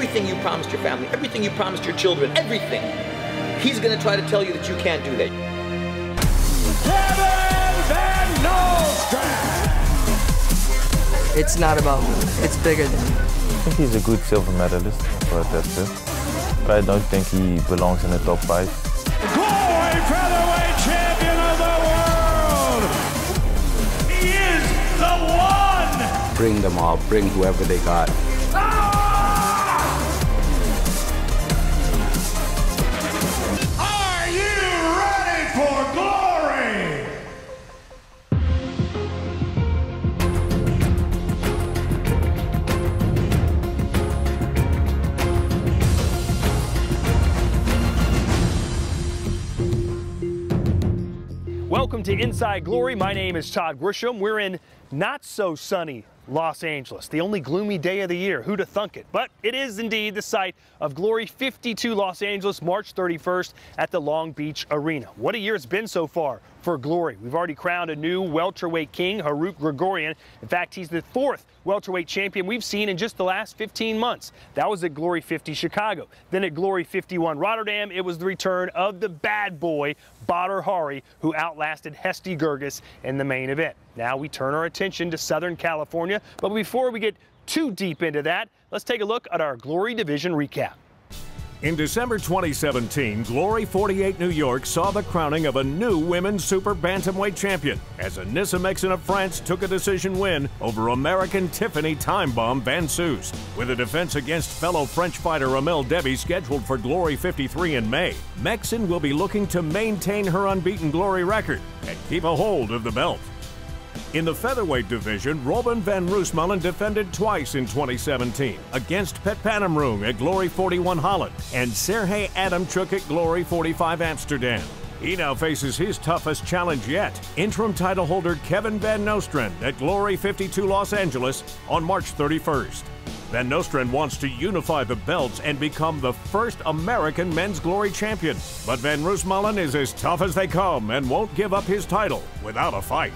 everything you promised your family, everything you promised your children, everything. He's going to try to tell you that you can't do that. It's not about me. It's bigger than me. I think he's a good silver medalist, but that's it. But I don't think he belongs in the top 5. Glory featherweight champion of the world! He is the one! Bring them all, bring whoever they got. Are you ready for glory? Welcome to Inside Glory. My name is Todd Grisham. We're in not so sunny Los Angeles, the only gloomy day of the year. Who'da thunk it? But it is indeed the site of Glory 52 Los Angeles, March 31st at the Long Beach Arena. What a year it's been so far for Glory. We've already crowned a new welterweight king, Harut Grigorian. In fact, he's the 4th welterweight champion we've seen in just the last 15 months. That was at Glory 50 Chicago. Then at Glory 51 Rotterdam, it was the return of the bad boy, Badr Hari, who outlasted Hesti Gerges in the main event. Now we turn our attention to Southern California. But before we get too deep into that, let's take a look at our Glory Division recap. In December 2017, Glory 48 New York saw the crowning of a new women's super bantamweight champion as Anissa Mexen of France took a decision win over American Tiffany Time Bomb Van Soos. With a defense against fellow French fighter Amel Debbie scheduled for Glory 53 in May, Mexen will be looking to maintain her unbeaten Glory record and keep a hold of the belt. In the featherweight division, Ruben van Roosmalen defended twice in 2017 against Pet Panamroong at Glory 41 Holland and Sergey Adamchuk at Glory 45 Amsterdam. He now faces his toughest challenge yet, interim title holder Kevin Van Nostrand at Glory 52 Los Angeles on March 31st. Van Nostrand wants to unify the belts and become the first American men's Glory champion. But Van Roosmalen is as tough as they come and won't give up his title without a fight.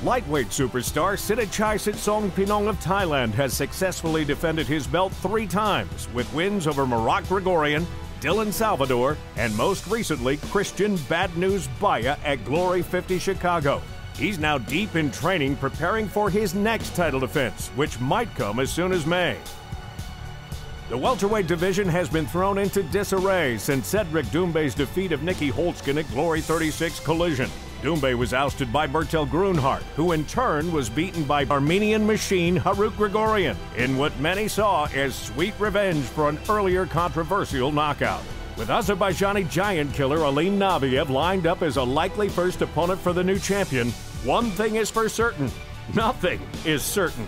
Lightweight superstar Sitachai Sitsongpinong of Thailand has successfully defended his belt 3 times with wins over Marat Grigorian, Dylan Salvador, and most recently Christian Bad News Baya at Glory 50 Chicago. He's now deep in training preparing for his next title defense, which might come as soon as May. The welterweight division has been thrown into disarray since Cedric Doumbe's defeat of Nicky Holtzkin at Glory 36 Collision. Doumbe was ousted by Bertel Grunhardt, who in turn was beaten by Armenian machine Harut Grigorian in what many saw as sweet revenge for an earlier controversial knockout. With Azerbaijani giant killer Alim Nabiev lined up as a likely first opponent for the new champion, one thing is for certain: nothing is certain.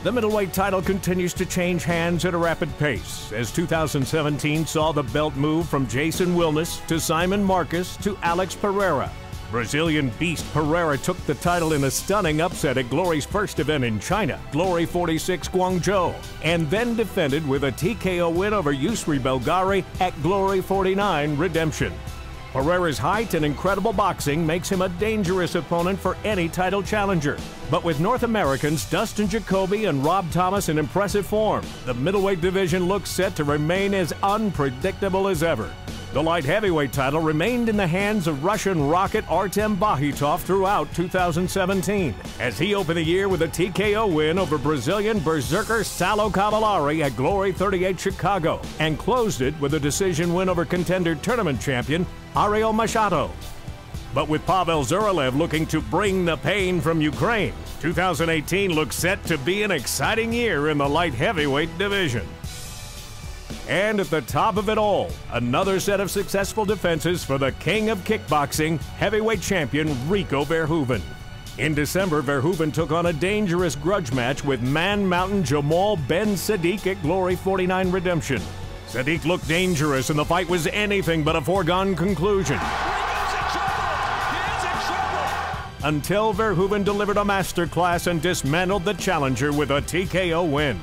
The middleweight title continues to change hands at a rapid pace, as 2017 saw the belt move from Jason Wilness to Simon Marcus to Alex Pereira. Brazilian beast Pereira took the title in a stunning upset at Glory's first event in China, Glory 46 Guangzhou, and then defended with a TKO win over Yusri Belgari at Glory 49 Redemption. Pereira's height and incredible boxing makes him a dangerous opponent for any title challenger. But with North Americans Dustin Jacoby and Rob Thomas in impressive form, the middleweight division looks set to remain as unpredictable as ever. The light heavyweight title remained in the hands of Russian rocket Artem Bakhitov throughout 2017, as he opened the year with a TKO win over Brazilian berserker Salo Cavallari at Glory 38 Chicago, and closed it with a decision win over contender tournament champion Ariel Machado. But with Pavel Zuralev looking to bring the pain from Ukraine, 2018 looks set to be an exciting year in the light heavyweight division. And at the top of it all, another set of successful defenses for the king of kickboxing, heavyweight champion Rico Verhoeven. In December, Verhoeven took on a dangerous grudge match with Man Mountain Jamal Ben Sadiq at Glory 49 Redemption. Sadiq looked dangerous and the fight was anything but a foregone conclusion. Until Verhoeven delivered a masterclass and dismantled the challenger with a TKO win.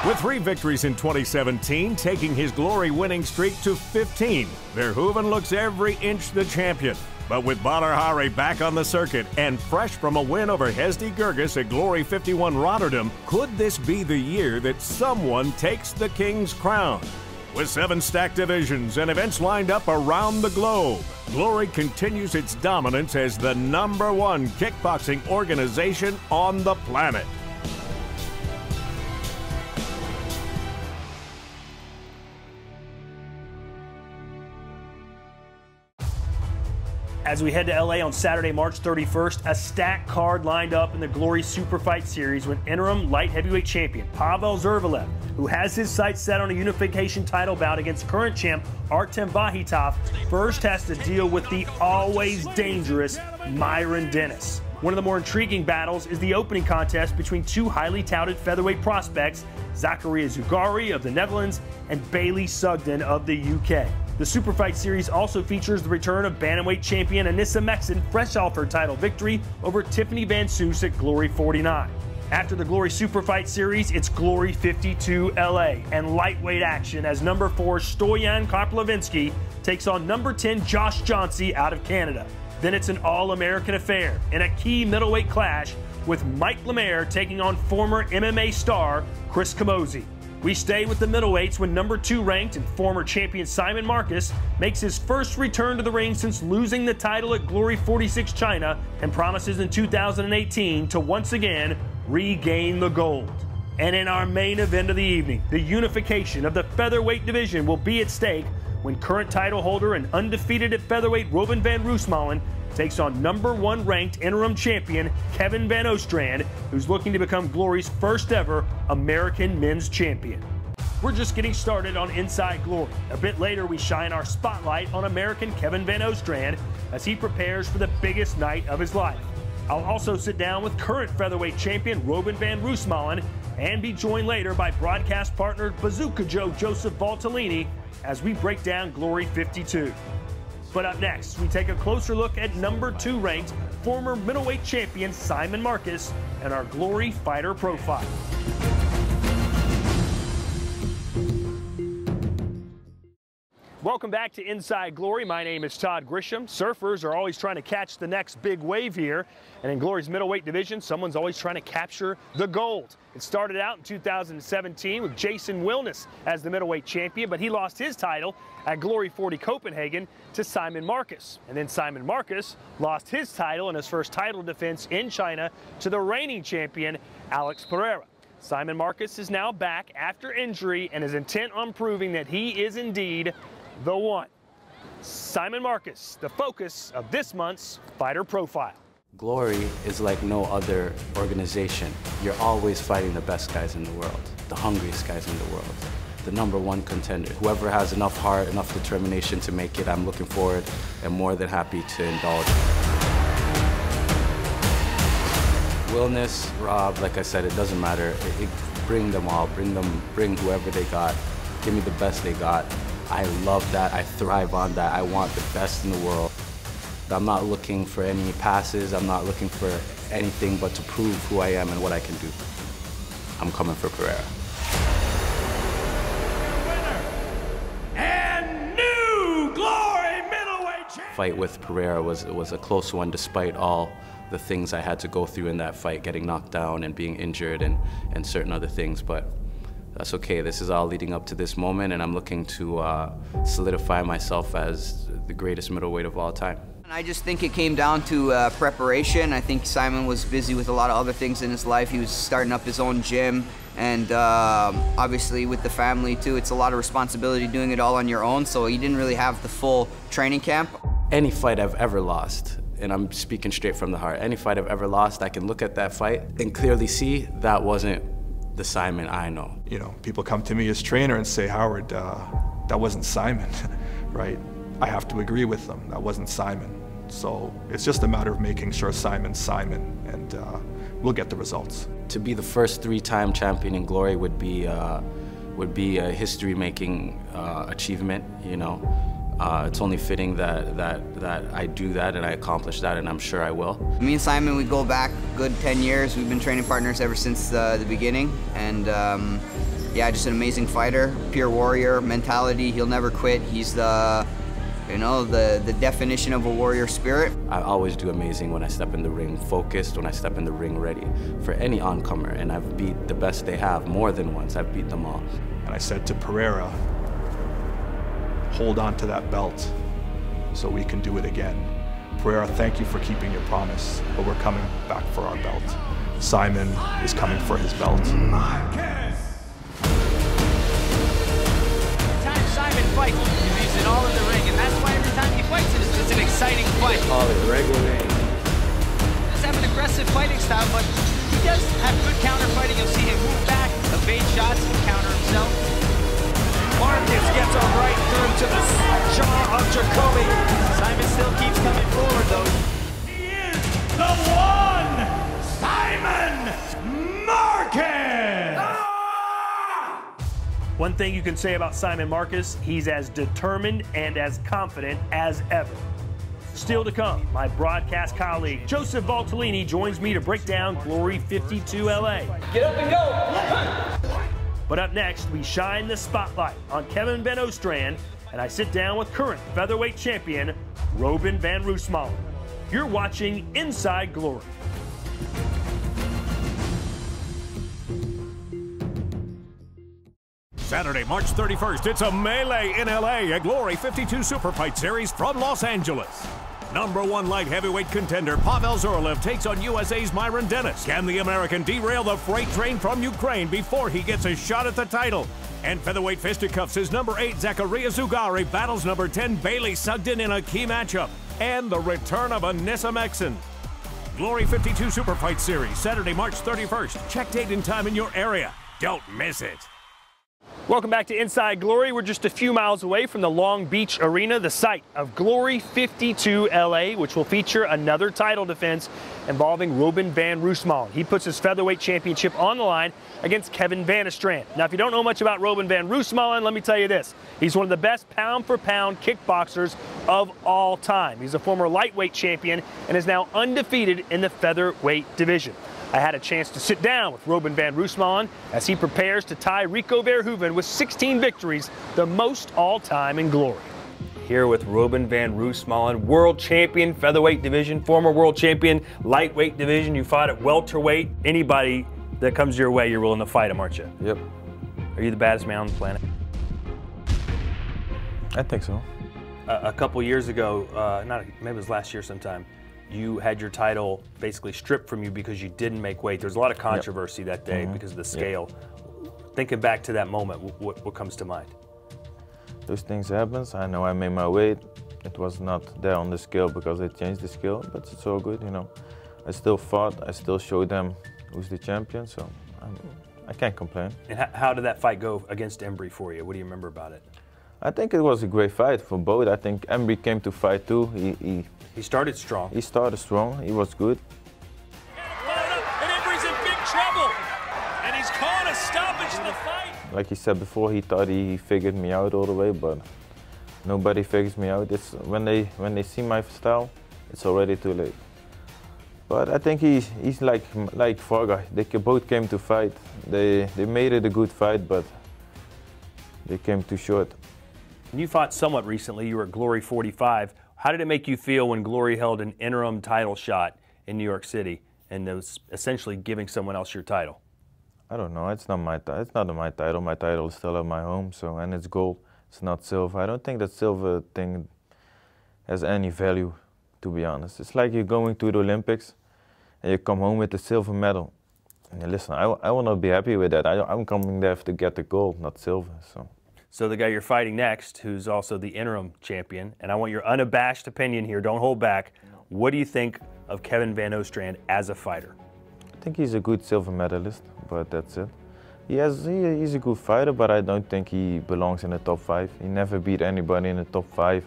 With 3 victories in 2017, taking his Glory winning streak to 15, Verhoeven looks every inch the champion. But with Badr Hari back on the circuit and fresh from a win over Hezdi Gerges at Glory 51 Rotterdam, could this be the year that someone takes the King's crown? With 7 stacked divisions and events lined up around the globe, Glory continues its dominance as the #1 kickboxing organization on the planet. As we head to LA on Saturday, March 31st, a stacked card lined up in the Glory Super Fight Series with interim light heavyweight champion Pavel Zervalev, who has his sights set on a unification title bout against current champ Artem Bahitov, first has to deal with the always dangerous Myron Denis. One of the more intriguing battles is the opening contest between 2 highly touted featherweight prospects, Zakaria Zugari of the Netherlands and Bailey Sugden of the UK. The Super Fight Series also features the return of bantamweight champion Anissa Meksen, fresh off her title victory over Tiffany Van Soos at Glory 49. After the Glory Super Fight Series, it's Glory 52 LA and lightweight action as #4 Stoyan Karplevinsky takes on #10 Josh Johnsey out of Canada. Then it's an all-American affair in a key middleweight clash with Mike Lemaire taking on former MMA star Chris Camozzi. We stay with the middleweights when #2 ranked and former champion Simon Marcus makes his first return to the ring since losing the title at Glory 46 China and promises in 2018 to once again regain the gold. And in our main event of the evening, the unification of the featherweight division will be at stake when current title holder and undefeated at featherweight Ruben van Roosmalen takes on #1 ranked interim champion Kevin Van Nostrand, who's looking to become Glory's first ever American men's champion. We're just getting started on Inside Glory. A bit later, we shine our spotlight on American Kevin Van Nostrand as he prepares for the biggest night of his life. I'll also sit down with current featherweight champion Ruben van Roosmalen and be joined later by broadcast partner Bazooka Joe Joseph Valtellini as we break down Glory 52. But up next, we take a closer look at #2 ranked former middleweight champion Simon Marcus and our Glory fighter profile. Welcome back to Inside Glory. My name is Todd Grisham. Surfers are always trying to catch the next big wave here. And in Glory's middleweight division, someone's always trying to capture the gold. It started out in 2017 with Jason Wilness as the middleweight champion, but he lost his title at Glory 40 Copenhagen to Simon Marcus. And then Simon Marcus lost his title in his first title defense in China to the reigning champion, Alex Pereira. Simon Marcus is now back after injury and is intent on proving that he is indeed the one. Simon Marcus, the focus of this month's fighter profile. Glory is like no other organization. You're always fighting the best guys in the world, the hungriest guys in the world, the #1 contender. Whoever has enough heart, enough determination to make it, I'm looking forward and more than happy to indulge. Wilness, Rob, like I said, it doesn't matter. Bring them all, bring whoever they got. Give me the best they got. I love that, I thrive on that. I want the best in the world. I'm not looking for any passes, I'm not looking for anything but to prove who I am and what I can do. I'm coming for Pereira. And new Glory middleweight champion. Fight with Pereira was a close one despite all the things I had to go through in that fight, getting knocked down and being injured and certain other things, but that's okay. This is all leading up to this moment, and I'm looking to solidify myself as the greatest middleweight of all time. I just think it came down to preparation. I think Simon was busy with a lot of other things in his life. He was starting up his own gym, and obviously with the family too, it's a lot of responsibility doing it all on your own, so he didn't really have the full training camp. Any fight I've ever lost, and I'm speaking straight from the heart, any fight I've ever lost, I can look at that fight and clearly see that wasn't the Simon I know. You know, people come to me as trainer and say, Howard, that wasn't Simon, right? I have to agree with them, that wasn't Simon. So it's just a matter of making sure Simon's Simon, and we'll get the results. To be the first 3-time champion in Glory would be a history-making achievement, you know. It's only fitting that I do that and I accomplish that, and I'm sure I will. Me and Simon, we go back a good 10 years. We've been training partners ever since the beginning, and yeah, just an amazing fighter, pure warrior mentality. He'll never quit. He's the You know, the definition of a warrior spirit. I always do amazing when I step in the ring focused, when I step in the ring ready for any oncomer, and I've beat the best they have more than once. I've beat them all. And I said to Pereira, hold on to that belt so we can do it again. Pereira, thank you for keeping your promise, but we're coming back for our belt. Simon is coming for his belt. Simon fights, he leaves it all in the ring, and that's why every time he fights it's just an exciting fight. Call it regular name. He does have an aggressive fighting style, but he does have good counter fighting. You'll see him move back, evade shots, and counter himself. Marcus gets a right through to the jaw of Jacoby. Simon still keeps coming forward, though. He is the one, Simon Marcus! One thing you can say about Simon Marcus, he's as determined and as confident as ever. Still to come, my broadcast colleague Joseph Valtellini joins me to break down Glory 52 LA. Get up and go! But up next, we shine the spotlight on Kevin Van Nostrand, and I sit down with current featherweight champion Ruben van Roosmalen. You're watching Inside Glory. Saturday, March 31st, it's a melee in LA, a Glory 52 Super Fight Series from Los Angeles. #1 light heavyweight contender Pavel takes on USA's Myron Denis. Can the American derail the freight train from Ukraine before he gets a shot at the title? And featherweight fisticuffs, his #8 Zacharias Ugari battles #10 Bailey Sugden in a key matchup. And the return of Anissa Mexen. Glory 52 Super Fight Series, Saturday, March 31st. Check date and time in your area. Don't miss it. Welcome back to Inside Glory. We're just a few miles away from the Long Beach Arena, the site of Glory 52 LA, which will feature another title defense involving Ruben van Roosmalen. He puts his featherweight championship on the line against Kevin Van Nostrand. Now, if you don't know much about Ruben van Roosmalen, let me tell you this. He's one of the best pound-for-pound kickboxers of all time. He's a former lightweight champion and is now undefeated in the featherweight division. I had a chance to sit down with Ruben van Roosmalen as he prepares to tie Rico Verhoeven with 16 victories, the most all-time in Glory. Here with Ruben van Roosmalen, world champion featherweight division, former world champion lightweight division. You fought at welterweight. Anybody that comes your way, you're willing to fight him, aren't you? Yep. Are you the baddest man on the planet? I think so. A couple years ago, maybe it was last year sometime, you had your title basically stripped from you because you didn't make weight. There's a lot of controversy that day because of the scale. Thinking back to that moment, what comes to mind? Those things happen. I know I made my weight. It was not there on the scale because they changed the scale, but it's all good, you know. I still fought. I still showed them who's the champion, so I can't complain. And how did that fight go against Embry for you? What do you remember about it? I think it was a great fight for both. I think Embry came to fight too. He started strong. He started strong. He was good. And Embry's in big trouble. And he's caught a stoppage in the fight. Like he said before, he thought he figured me out all the way, but nobody figures me out. It's when they see my style, it's already too late. But I think he's like Varga. They both came to fight. They made it a good fight, but they came too short. You fought somewhat recently. You were at Glory 45. How did it make you feel when Glory held an interim title shot in New York City and was essentially giving someone else your title? I don't know. It's not my title. It's not my title. My title is still at my home. So, and it's gold. It's not silver. I don't think that silver thing has any value, to be honest. It's like you're going to the Olympics and you come home with the silver medal. And listen, I will not be happy with that. I'm coming there to get the gold, not silver. So the guy you're fighting next, who's also the interim champion, and I want your unabashed opinion here, don't hold back. What do you think of Kevin Van Nostrand as a fighter? I think he's a good silver medalist, but that's it. He's a good fighter, but I don't think he belongs in the top 5. He never beat anybody in the top 5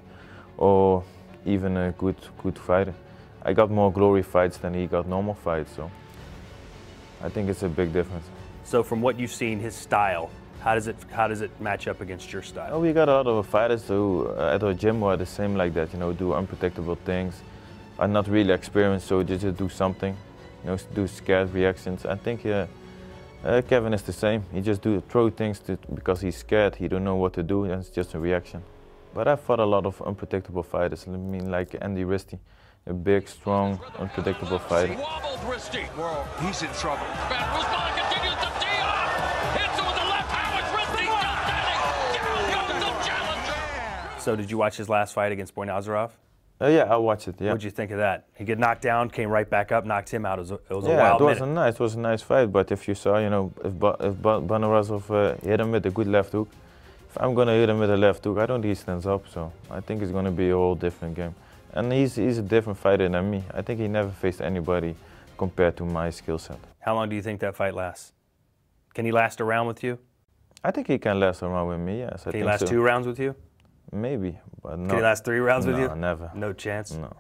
or even a good fighter. I got more Glory fights than he got normal fights, so I think it's a big difference. So from what you've seen, his style, how does it match up against your style? Oh, we got a lot of fighters who at our gym who are the same like that, you know, do unpredictable things, are not really experienced, so they just do something, you know, do scared reactions. I think Kevin is the same. He just throw things because he's scared. He don't know what to do, and it's just a reaction. But I fought a lot of unpredictable fighters. I mean, like Andy Risty, a big, strong, unpredictable fighter. Wobbled Risty. Well, he's in trouble. Ruslan continues to tee off. Hits it with the left. How is Risty still standing? Down goes the challenger. So did you watch his last fight against Boynazarov? Yeah, I watched it, yeah. What'd you think of that? He get knocked down, came right back up, knocked him out. It was a wild minute. It was a nice fight, but if you saw, you know, if Boynazarov hit him with a good left hook, if I'm going to hit him with a left hook, I don't think he stands up, so I think it's going to be a whole different game. And he's a different fighter than me. I think he never faced anybody compared to my skill set. How long do you think that fight lasts? Can he last a round with you? I think he can last a round with me, yes. Can he last 2 rounds with you? Maybe, but no. Can he last 3 rounds with you? No, never. No chance? No.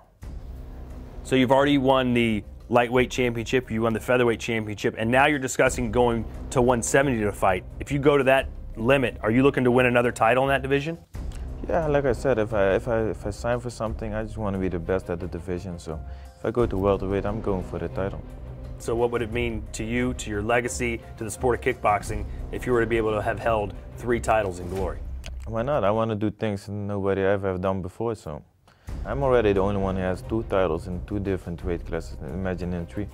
So you've already won the lightweight championship, you won the featherweight championship, and now you're discussing going to 170 to fight. If you go to that limit, are you looking to win another title in that division? Yeah, like I said, if I sign for something, I just want to be the best at the division. So if I go to welterweight, I'm going for the title. So what would it mean to you, to your legacy, to the sport of kickboxing, if you were to be able to have held 3 titles in glory? Why not? I want to do things nobody ever have done before, so I'm already the only one who has 2 titles in 2 different weight classes. Imagine in 3.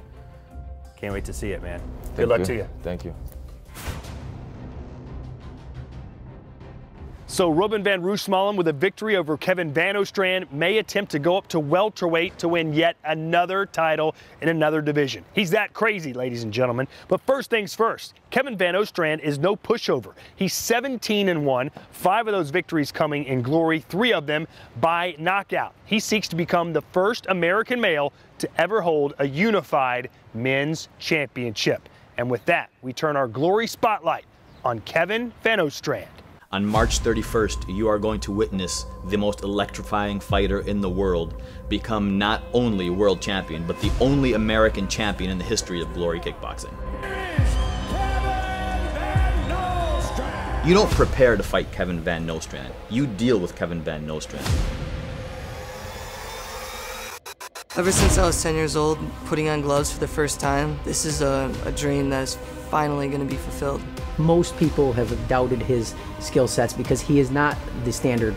Can't wait to see it, man. Good luck to you. Thank you. So Ruben van Roosmalen, with a victory over Kevin Van Nostrand, may attempt to go up to welterweight to win yet another title in another division. He's that crazy, ladies and gentlemen. But first things first, Kevin Van Nostrand is no pushover. He's 17-1, 5 of those victories coming in glory, 3 of them by knockout. He seeks to become the first American male to ever hold a unified men's championship. And with that, we turn our glory spotlight on Kevin Van Nostrand. On March 31st, you are going to witness the most electrifying fighter in the world become not only world champion, but the only American champion in the history of glory kickboxing. You don't prepare to fight Kevin Van Nostrand. You deal with Kevin Van Nostrand. Ever since I was 10 years old, putting on gloves for the first time, this is a dream that's finally going to be fulfilled. Most people have doubted his skill sets because he is not the standard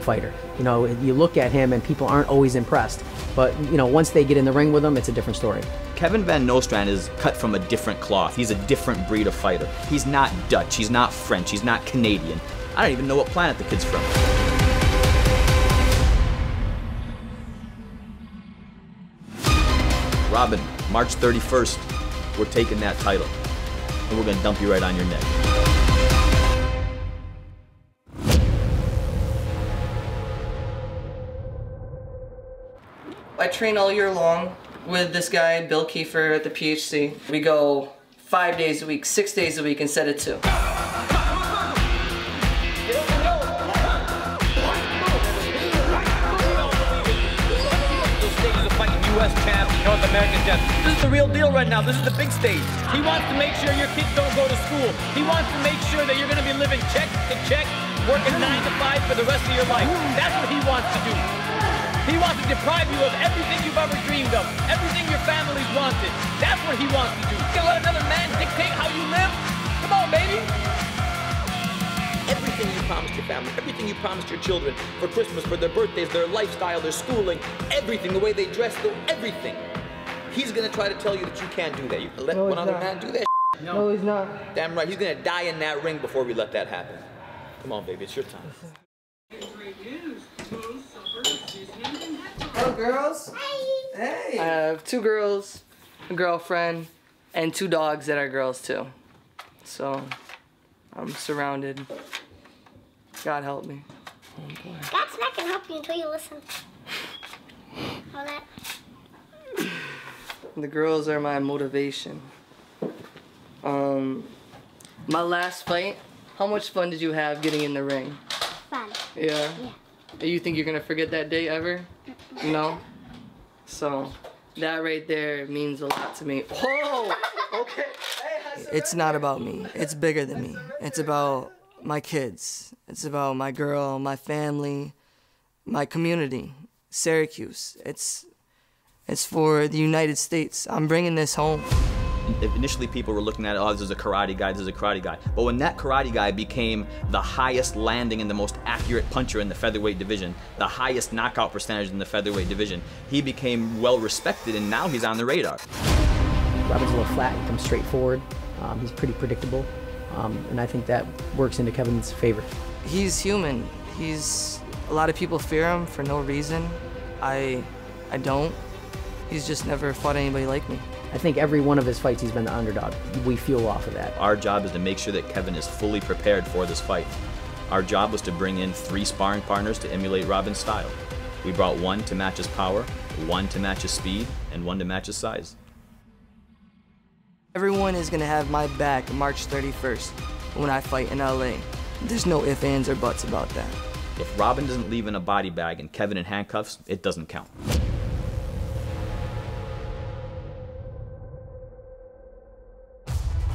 fighter. You know, you look at him and people aren't always impressed, but you know, once they get in the ring with him, it's a different story. Kevin Van Nostrand is cut from a different cloth. He's a different breed of fighter. He's not Dutch, he's not French, he's not Canadian. I don't even know what planet the kid's from. Robin, March 31st, we're taking that title, and we're gonna dump you right on your neck. I train all year long with this guy, Bill Kiefer, at the PHC. We go 5 days a week, 6 days a week instead of 2. US champ, North American champ. This is the real deal right now. This is the big stage. He wants to make sure your kids don't go to school. He wants to make sure that you're going to be living check to check, working 9 to 5 for the rest of your life. That's what he wants to do. He wants to deprive you of everything you've ever dreamed of, everything your family's wanted. That's what he wants to do. You can let another man dictate how you live? Come on, baby. Everything you promised your family, everything you promised your children for Christmas, for their birthdays, their lifestyle, their schooling, everything, the way they dress, everything. He's gonna try to tell you that you can't do that. You can let one other man do that. No, he's not. Damn right, he's gonna die in that ring before we let that happen. Come on, baby, it's your time. Hello, girls. Hey. I have 2 girls, a girlfriend, and 2 dogs that are girls too. So I'm surrounded. God help me. Oh boy. God's not gonna help you until you listen. All that. The girls are my motivation. My last fight, how much fun did you have getting in the ring? Fun. Yeah? Yeah. You think you're gonna forget that day ever? No? So, that right there means a lot to me. Whoa! Okay. It's not about me. It's bigger than me. It's about my kids. It's about my girl, my family, my community, Syracuse. It's for the United States. I'm bringing this home. Initially, people were looking at it, oh, this is a karate guy, this is a karate guy. But when that karate guy became the highest landing and the most accurate puncher in the featherweight division, the highest knockout percentage in the featherweight division, he became well respected, and now he's on the radar. Robin's a little flat, he comes straight forward. He's pretty predictable, and I think that works into Kevin's favor. He's human. A lot of people fear him for no reason. I don't. He's just never fought anybody like me. I think every one of his fights he's been the underdog. We fuel off of that. Our job is to make sure that Kevin is fully prepared for this fight. Our job was to bring in 3 sparring partners to emulate Robin's style. We brought 1 to match his power, 1 to match his speed, and 1 to match his size. Everyone is gonna have my back March 31st when I fight in LA. There's no ifs, ands, or buts about that. If Robin doesn't leave in a body bag and Kevin in handcuffs, it doesn't count.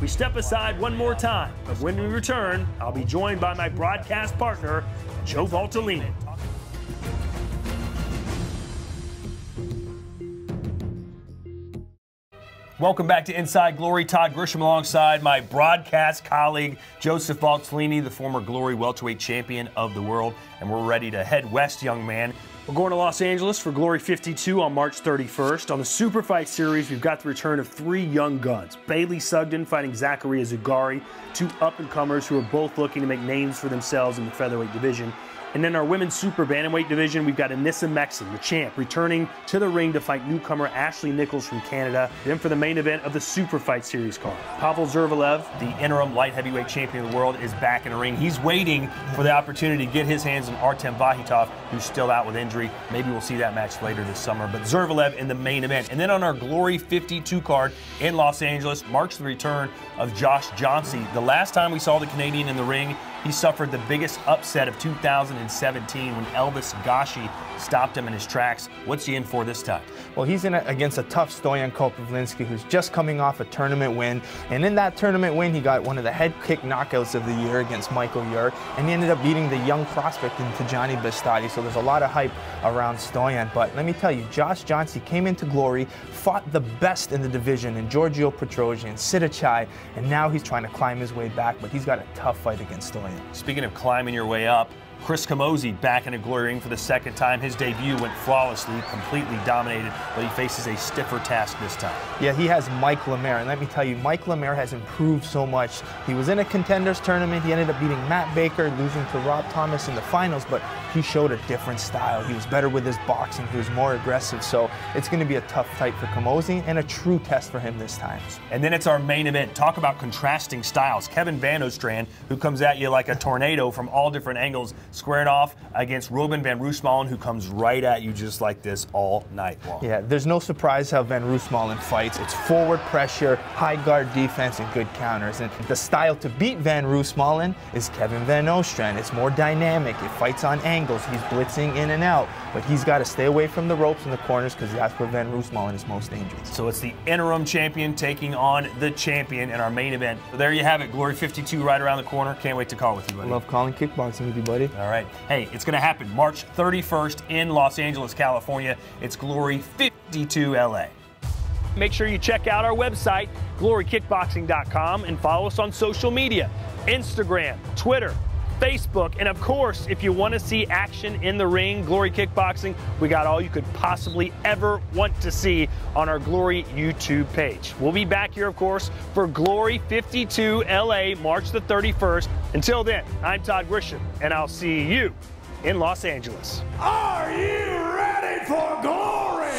We step aside one more time, but when we return, I'll be joined by my broadcast partner, Joe Valtellini. Welcome back to Inside Glory. Todd Grisham alongside my broadcast colleague, Joseph Valtellini, the former Glory welterweight champion of the world. And we're ready to head west, young man. We're going to Los Angeles for Glory 52 on March 31st. On the Super Fight Series, we've got the return of 3 young guns. Bailey Sugden fighting Zachary Zugari, 2 up-and-comers who are both looking to make names for themselves in the featherweight division. And then our women's super bantamweight division, we've got Anissa Mexon, the champ, returning to the ring to fight newcomer Ashley Nichols from Canada. Then for the main event of the Super Fight Series card, Pavel Zervalev, the interim light heavyweight champion of the world, is back in the ring. He's waiting for the opportunity to get his hands on Artem Vahitov, who's still out with injury. Maybe we'll see that match later this summer. But Zervalev in the main event. And then on our Glory 52 card in Los Angeles marks the return of Josh Johnsey. The last time we saw the Canadian in the ring, he suffered the biggest upset of 2017 when Elvis Gashi stopped him in his tracks. What's he in for this time? Well, he's in against a tough Stoyan Kopavlinsky, who's just coming off a tournament win. And in that tournament win, he got one of the head kick knockouts of the year against Michael Yur, and he ended up beating the young prospect in Tijani Bastati. So there's a lot of hype around Stoyan. But let me tell you, Josh Johnsey came into Glory, fought the best in the division in Giorgio Petrosian, Sidachai, and now he's trying to climb his way back, but he's got a tough fight against Stoyan. Speaking of climbing your way up, Chris Camozzi back in a Glory ring for the second time. His debut went flawlessly, completely dominated, but he faces a stiffer task this time. Yeah, he has Mike Lemaire, and let me tell you, Mike Lemaire has improved so much. He was in a contenders tournament. He ended up beating Matt Baker, losing to Rob Thomas in the finals, but he showed a different style. He was better with his boxing. He was more aggressive, so it's going to be a tough fight for Camozzi and a true test for him this time. And then it's our main event. Talk about contrasting styles. Kevin Van Nostrand, who comes at you like a tornado from all different angles, squaring off against Ruben Van Roosmalen, who comes right at you just like this all night long. Yeah, there's no surprise how Van Roosmalen fights. It's forward pressure, high guard defense, and good counters. And the style to beat Van Roosmalen is Kevin Van Nostrand. It's more dynamic. It fights on angles. He's blitzing in and out, but he's got to stay away from the ropes and the corners because that's where Van Roosmalen is most dangerous. So it's the interim champion taking on the champion in our main event. So there you have it, Glory 52 right around the corner. Can't wait to call with you, buddy. I love calling kickboxing with you, buddy. All right. Hey, it's going to happen March 31st in Los Angeles, California. It's Glory 52 LA. Make sure you check out our website, glorykickboxing.com, and follow us on social media, Instagram, Twitter, Facebook, and of course, if you want to see action in the ring, Glory Kickboxing, we got all you could possibly ever want to see on our Glory YouTube page. We'll be back here, of course, for Glory 52 LA, March the 31st. Until then, I'm Todd Grisham, and I'll see you in Los Angeles. Are you ready for glory?